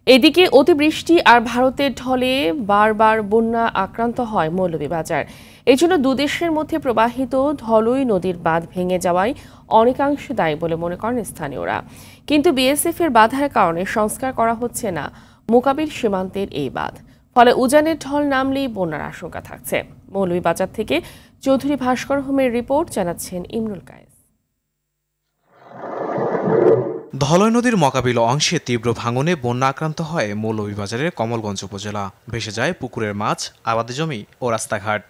এদিকে অতিবৃষ্টি আর ভারতের ঢলে বারবার বন্যা আক্রান্ত হয় মৌলভীবাজার। এজন্য দুদেশের মধ্যে প্রবাহিত ধলই নদীর বাঁধ ভেঙে যাওয়ায় অনেকাংশে দায়ী বলে মনে করেন স্থানীয়রা। কিন্তু বিএসএফ এর বাধার কারণে সংস্কার করা হচ্ছে না মোকাবিল সীমান্তের এই বাঁধ। ফলে উজানের ঢল নামলেই বন্যার আশঙ্কা থাকছে। মৌলভীবাজার থেকে চৌধুরী ভাস্কর হোমের রিপোর্ট, জানাচ্ছেন ইমরুল কায়েস। ধলই নদীর মোকাবিল অংশে তীব্র ভাঙনে বন্যা আক্রান্ত হয় মৌলভীবাজারের কমলগঞ্জ উপজেলা। ভেসে যায় পুকুরের মাছ, আবাদি জমি ও রাস্তাঘাট।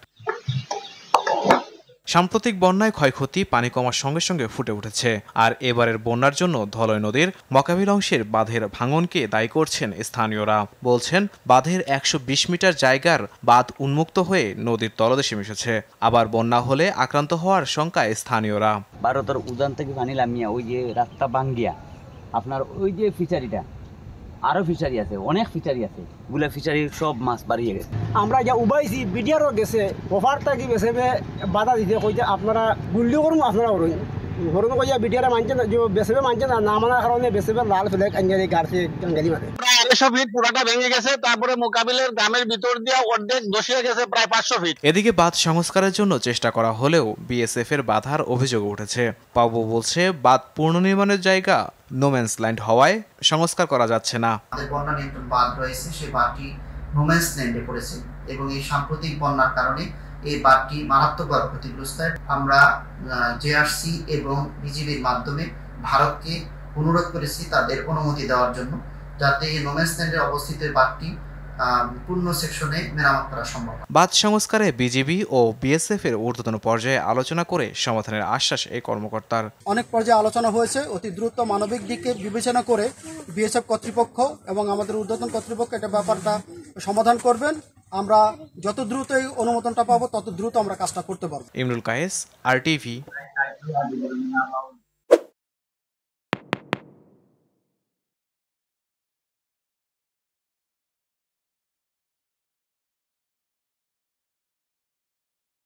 সাম্প্রতিক বন্যায় ক্ষয়ক্ষতি পানি কমার সঙ্গে সঙ্গে ফুটে উঠেছে। আর এবারের বন্যার জন্য ধলই নদীর মোকাবিল অংশের বাঁধের ভাঙনকে দায়ী করছেন স্থানীয়রা। বলছেন, বাঁধের ১২০ মিটার জায়গার বাঁধ উন্মুক্ত হয়ে নদীর তলদেশে মিশেছে। আবার বন্যা হলে আক্রান্ত হওয়ার শঙ্কায় স্থানীয়রা। ভারতের উজান থেকে পানি নামিয়া ওই যে রাস্তা ভাঙ্গিয়া আপনার ওই যে ফিশারিটা, আরো ফিশারি আছে, অনেক ফিশারি আছে, গুলা ফিশারির সব মাছ বাড়িয়ে গেছে। আমরা যা উবাইছি বিডিআরও গেছে, অফারটা কি বেছে বাধা দিতে কইতে আপনারা গুল্লি করুন, আপনারা করুন ঘরুন কইয়া বিডিআর মানছে না, যে বেসবে মানছে না, না মানার কারণে বেসবে লাল ফ্ল্যাগ আঞ্জারি গাড়ছে গাঙ্গালি মারে। প্রায় 150 ফিট পুরাটা ভেঙে গেছে। তারপরে মোকাবিলের গ্রামের ভিতর দিয়ে অর্ধেক ধসে গেছে প্রায় 500 ফিট। এদিকে বাঁধ সংস্কারের জন্য চেষ্টা করা হলেও বিএসএফ এর বাধার অভিযোগ উঠেছে। পাবো বলছে, বাঁধ পুনর্নির্মাণের জায়গা নোম্যান্স ল্যান্ড হওয়ায় সংস্কার করা যাচ্ছে না। আমাদের বন্যা নিয়ন্ত্রণ বাঁধ রয়েছে, সেই বাঁধটি নোম্যান্স ল্যান্ডে পড়েছে এবং এই সাম্প্রতিক বন্যার কারণে এই বাঁধটি মারাত্মকভাবে ক্ষতিগ্রস্ত হয়। আমরা জেআরসি এবং বিজিবির মাধ্যমে ভারতকে অনুরোধ করেছি তাদের অনুমতি দেওয়ার জন্য, যাতে এই নোম্যান্স ল্যান্ডে অবস্থিত বাঁধটি পূর্ণ সেকশনে মেরামত করা সম্ভব। বাঁধ সংস্কারে বিজিবি ও বিএসএফ এর ঊর্ধ্বতন পর্যায়ে আলোচনা করে সমাধানের আশ্বাস এই কর্মকর্তার। অনেক পর্যায়ে আলোচনা হয়েছে। অতি দ্রুত মানবিক দিকে বিবেচনা করে বিএসএফ কর্তৃপক্ষ এবং আমাদের ঊর্ধ্বতন কর্তৃপক্ষ এটা ব্যাপারটা সমাধান করবেন। আমরা যত দ্রুত এই অনুমোদনটা পাবো তত দ্রুত আমরা কাজটা করতে পারবো। ইমরুল কায়েস, RTV।